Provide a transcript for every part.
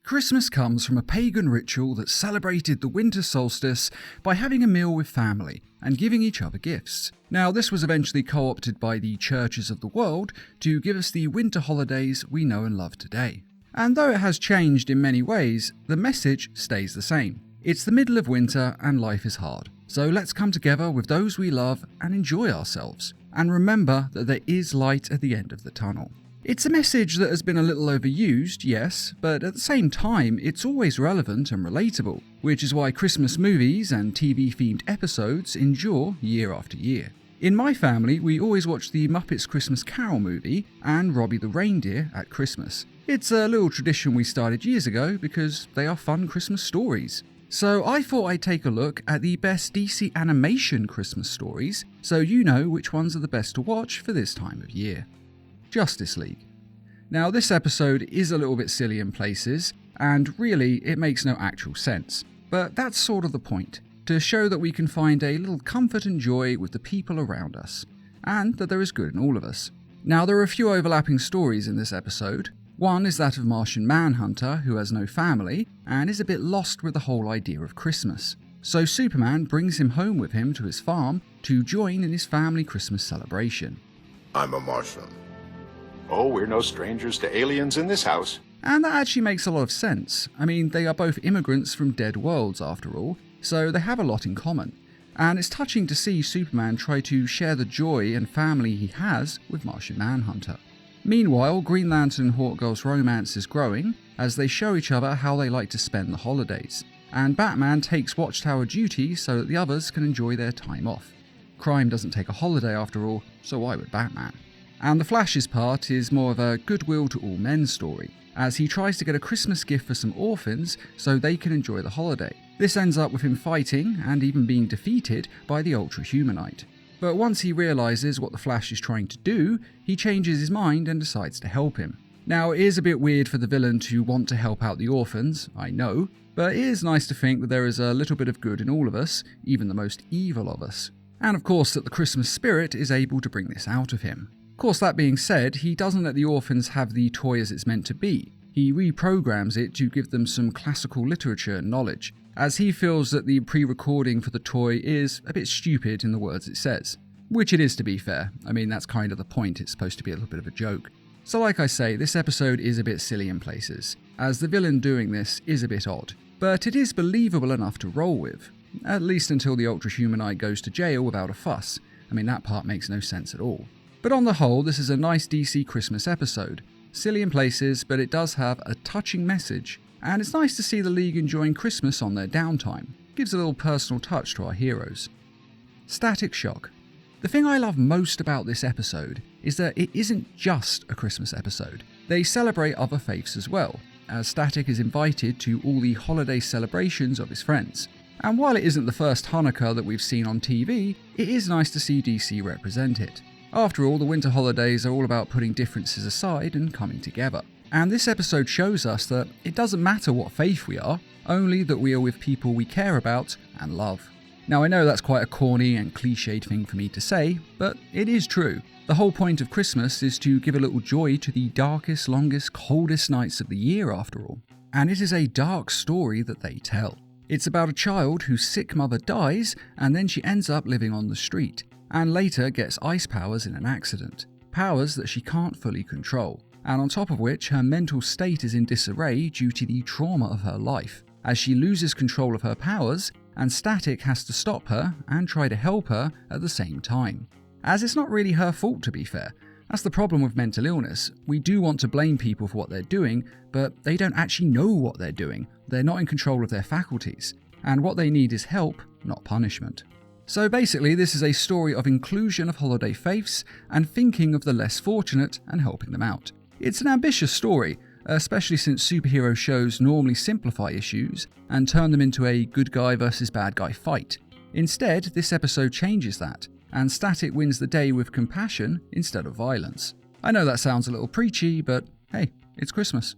Christmas comes from a pagan ritual that celebrated the winter solstice by having a meal with family and giving each other gifts. Now, this was eventually co-opted by the churches of the world to give us the winter holidays we know and love today. And though it has changed in many ways, the message stays the same. It's the middle of winter and life is hard. So let's come together with those we love and enjoy ourselves. And remember that there is light at the end of the tunnel. It's a message that has been a little overused, yes, but at the same time, it's always relevant and relatable, which is why Christmas movies and TV-themed episodes endure year after year. In my family, we always watch the Muppets Christmas Carol movie and Robbie the Reindeer at Christmas. It's a little tradition we started years ago because they are fun Christmas stories. So I thought I'd take a look at the best DC animation Christmas stories, so you know which ones are the best to watch for this time of year. Justice League. Now, this episode is a little bit silly in places, and really it makes no actual sense. But that's sort of the point, to show that we can find a little comfort and joy with the people around us, and that there is good in all of us. Now, there are a few overlapping stories in this episode. One is that of Martian Manhunter, who has no family, and is a bit lost with the whole idea of Christmas. So Superman brings him home with him to his farm to join in his family Christmas celebration. I'm a Martian. Oh, we're no strangers to aliens in this house. And that actually makes a lot of sense. I mean, they are both immigrants from dead worlds after all, so they have a lot in common. And it's touching to see Superman try to share the joy and family he has with Martian Manhunter. Meanwhile, Green Lantern and Hawkgirl's romance is growing as they show each other how they like to spend the holidays. And Batman takes Watchtower duty so that the others can enjoy their time off. Crime doesn't take a holiday after all, so why would Batman? And the Flash's part is more of a goodwill to all men story, as he tries to get a Christmas gift for some orphans so they can enjoy the holiday. This ends up with him fighting and even being defeated by the Ultra-Humanite. But once he realises what the Flash is trying to do, he changes his mind and decides to help him. Now, it is a bit weird for the villain to want to help out the orphans, I know, but it is nice to think that there is a little bit of good in all of us, even the most evil of us. And of course that the Christmas spirit is able to bring this out of him. Of course, that being said, he doesn't let the orphans have the toy as it's meant to be. He reprograms it to give them some classical literature and knowledge, as he feels that the pre-recording for the toy is a bit stupid in the words it says. Which it is, to be fair. I mean, that's kind of the point, it's supposed to be a little bit of a joke. So like I say, this episode is a bit silly in places, as the villain doing this is a bit odd. But it is believable enough to roll with, at least until the Ultra-Humanite goes to jail without a fuss. I mean, that part makes no sense at all. But on the whole, this is a nice DC Christmas episode. Silly in places, but it does have a touching message, and it's nice to see the League enjoying Christmas on their downtime. Gives a little personal touch to our heroes. Static Shock. The thing I love most about this episode is that it isn't just a Christmas episode. They celebrate other faiths as well, as Static is invited to all the holiday celebrations of his friends. And while it isn't the first Hanukkah that we've seen on TV, it is nice to see DC represent it. After all, the winter holidays are all about putting differences aside and coming together. And this episode shows us that it doesn't matter what faith we are, only that we are with people we care about and love. Now, I know that's quite a corny and cliched thing for me to say, but it is true. The whole point of Christmas is to give a little joy to the darkest, longest, coldest nights of the year after all. And it is a dark story that they tell. It's about a child whose sick mother dies and then she ends up living on the street, and later gets ice powers in an accident, powers that she can't fully control, and on top of which her mental state is in disarray due to the trauma of her life, as she loses control of her powers, and Static has to stop her and try to help her at the same time. As it's not really her fault, to be fair. That's the problem with mental illness. We do want to blame people for what they're doing, but they don't actually know what they're doing. They're not in control of their faculties, and what they need is help, not punishment. So basically, this is a story of inclusion of holiday faiths and thinking of the less fortunate and helping them out. It's an ambitious story, especially since superhero shows normally simplify issues and turn them into a good guy versus bad guy fight. Instead, this episode changes that, and Static wins the day with compassion instead of violence. I know that sounds a little preachy, but hey, it's Christmas.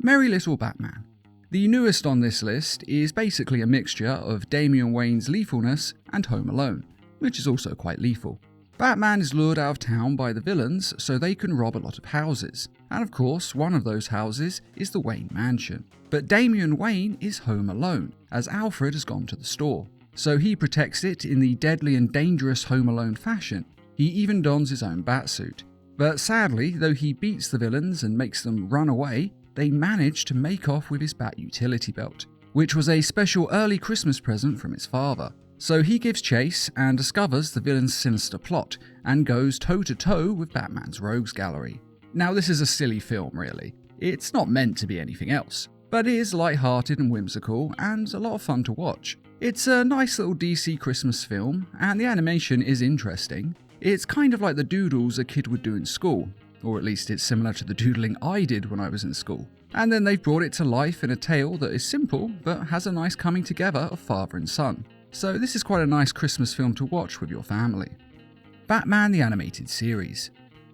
Merry Little Batman. The newest on this list is basically a mixture of Damian Wayne's lethalness and Home Alone, which is also quite lethal. Batman is lured out of town by the villains so they can rob a lot of houses, And of course, one of those houses is the Wayne mansion. But Damian Wayne is home alone, as Alfred has gone to the store. So he protects it in the deadly and dangerous Home Alone fashion. He even dons his own batsuit. But sadly, though he beats the villains and makes them run away, they manage to make off with his bat utility belt, which was a special early Christmas present from his father. So he gives chase and discovers the villain's sinister plot and goes toe-to-toe with Batman's rogues gallery. Now this is a silly film really. It's not meant to be anything else, but it is light-hearted and whimsical and a lot of fun to watch. It's a nice little DC Christmas film and the animation is interesting. It's kind of like the doodles a kid would do in school, or at least it's similar to the doodling I did when I was in school. And then they've brought it to life in a tale that is simple but has a nice coming together of father and son. So this is quite a nice Christmas film to watch with your family. Batman the Animated Series.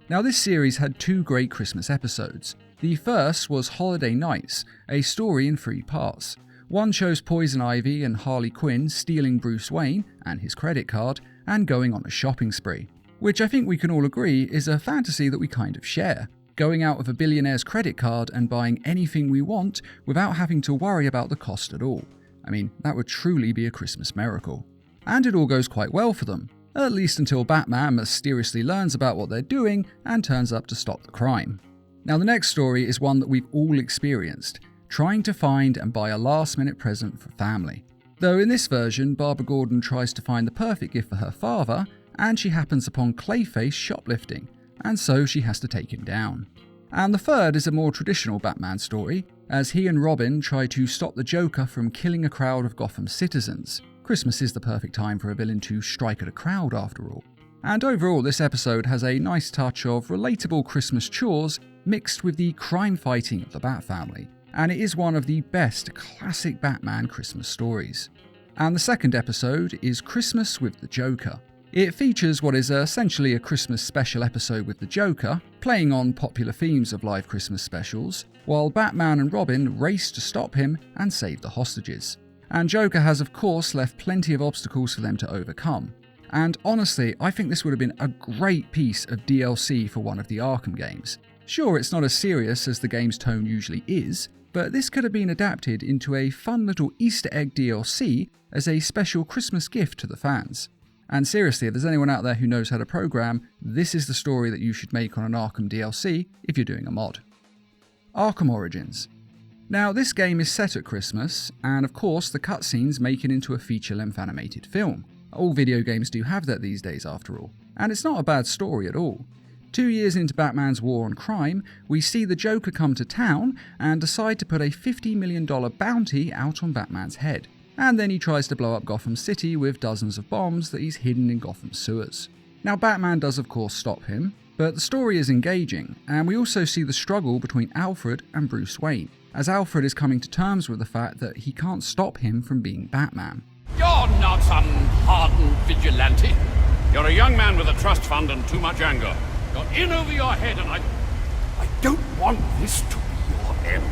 Now this series had 2 great Christmas episodes. The first was Holiday Nights, a story in 3 parts. One shows Poison Ivy and Harley Quinn stealing Bruce Wayne and his credit card and going on a shopping spree, which I think we can all agree is a fantasy that we kind of share. Going out with a billionaire's credit card and buying anything we want without having to worry about the cost at all. I mean, that would truly be a Christmas miracle. And it all goes quite well for them, at least until Batman mysteriously learns about what they're doing and turns up to stop the crime. Now the next story is one that we've all experienced, trying to find and buy a last-minute present for family. Though in this version, Barbara Gordon tries to find the perfect gift for her father, and she happens upon Clayface shoplifting, and so she has to take him down. And the third is a more traditional Batman story, as he and Robin try to stop the Joker from killing a crowd of Gotham citizens. Christmas is the perfect time for a villain to strike at a crowd after all. And overall, this episode has a nice touch of relatable Christmas chores mixed with the crime fighting of the Bat family, and it is one of the best classic Batman Christmas stories. And the second episode is Christmas with the Joker. It features what is essentially a Christmas special episode with the Joker, playing on popular themes of live Christmas specials, while Batman and Robin race to stop him and save the hostages. And Joker has of course left plenty of obstacles for them to overcome. And honestly, I think this would have been a great piece of DLC for one of the Arkham games. Sure, it's not as serious as the game's tone usually is, but this could have been adapted into a fun little Easter egg DLC as a special Christmas gift to the fans. And seriously, if there's anyone out there who knows how to program, this is the story that you should make on an Arkham DLC if you're doing a mod. Arkham Origins. Now, this game is set at Christmas, and of course the cutscenes make it into a feature-length animated film. All video games do have that these days after all, and it's not a bad story at all. 2 years into Batman's war on crime, we see the Joker come to town and decide to put a $50 million bounty out on Batman's head. And then he tries to blow up Gotham City with dozens of bombs that he's hidden in Gotham sewers. Now Batman does of course stop him, but the story is engaging, and we also see the struggle between Alfred and Bruce Wayne, as Alfred is coming to terms with the fact that he can't stop him from being Batman. You're not some hardened vigilante. You're a young man with a trust fund and too much anger. Got in over your head, and I don't want this to be your end.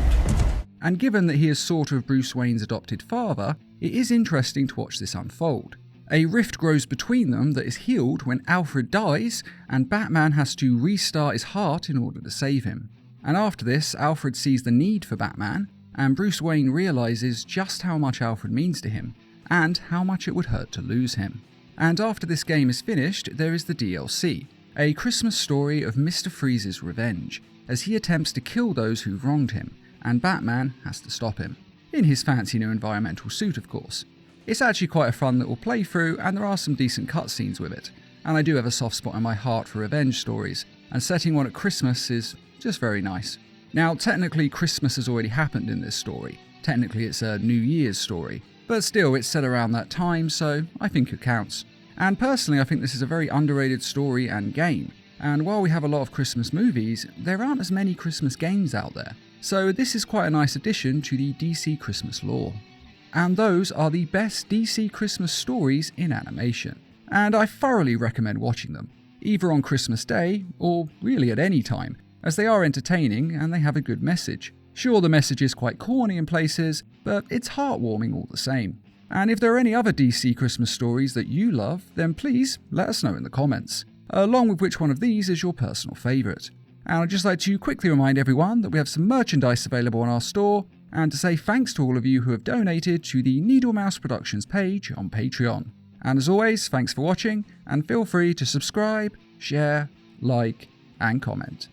And given that he is sort of Bruce Wayne's adopted father, it is interesting to watch this unfold. A rift grows between them that is healed when Alfred dies, and Batman has to restart his heart in order to save him. And after this, Alfred sees the need for Batman, and Bruce Wayne realizes just how much Alfred means to him, and how much it would hurt to lose him. And after this game is finished, there is the DLC, a Christmas story of Mr. Freeze's revenge, as he attempts to kill those who've wronged him, and Batman has to stop him. In his fancy new environmental suit, of course. It's actually quite a fun little playthrough, and there are some decent cutscenes with it. And I do have a soft spot in my heart for revenge stories, and setting one at Christmas is just very nice. Now, technically Christmas has already happened in this story. Technically it's a New Year's story, but still it's set around that time, so I think it counts. And personally, I think this is a very underrated story and game. And while we have a lot of Christmas movies, there aren't as many Christmas games out there. So this is quite a nice addition to the DC Christmas lore. And those are the best DC Christmas stories in animation. And I thoroughly recommend watching them, either on Christmas Day or really at any time, as they are entertaining and they have a good message. Sure, the message is quite corny in places, but it's heartwarming all the same. And if there are any other DC Christmas stories that you love, then please let us know in the comments, along with which one of these is your personal favourite. And I'd just like to quickly remind everyone that we have some merchandise available on our store, and to say thanks to all of you who have donated to the Needle Mouse Productions page on Patreon. And as always, thanks for watching, and feel free to subscribe, share, like, and comment.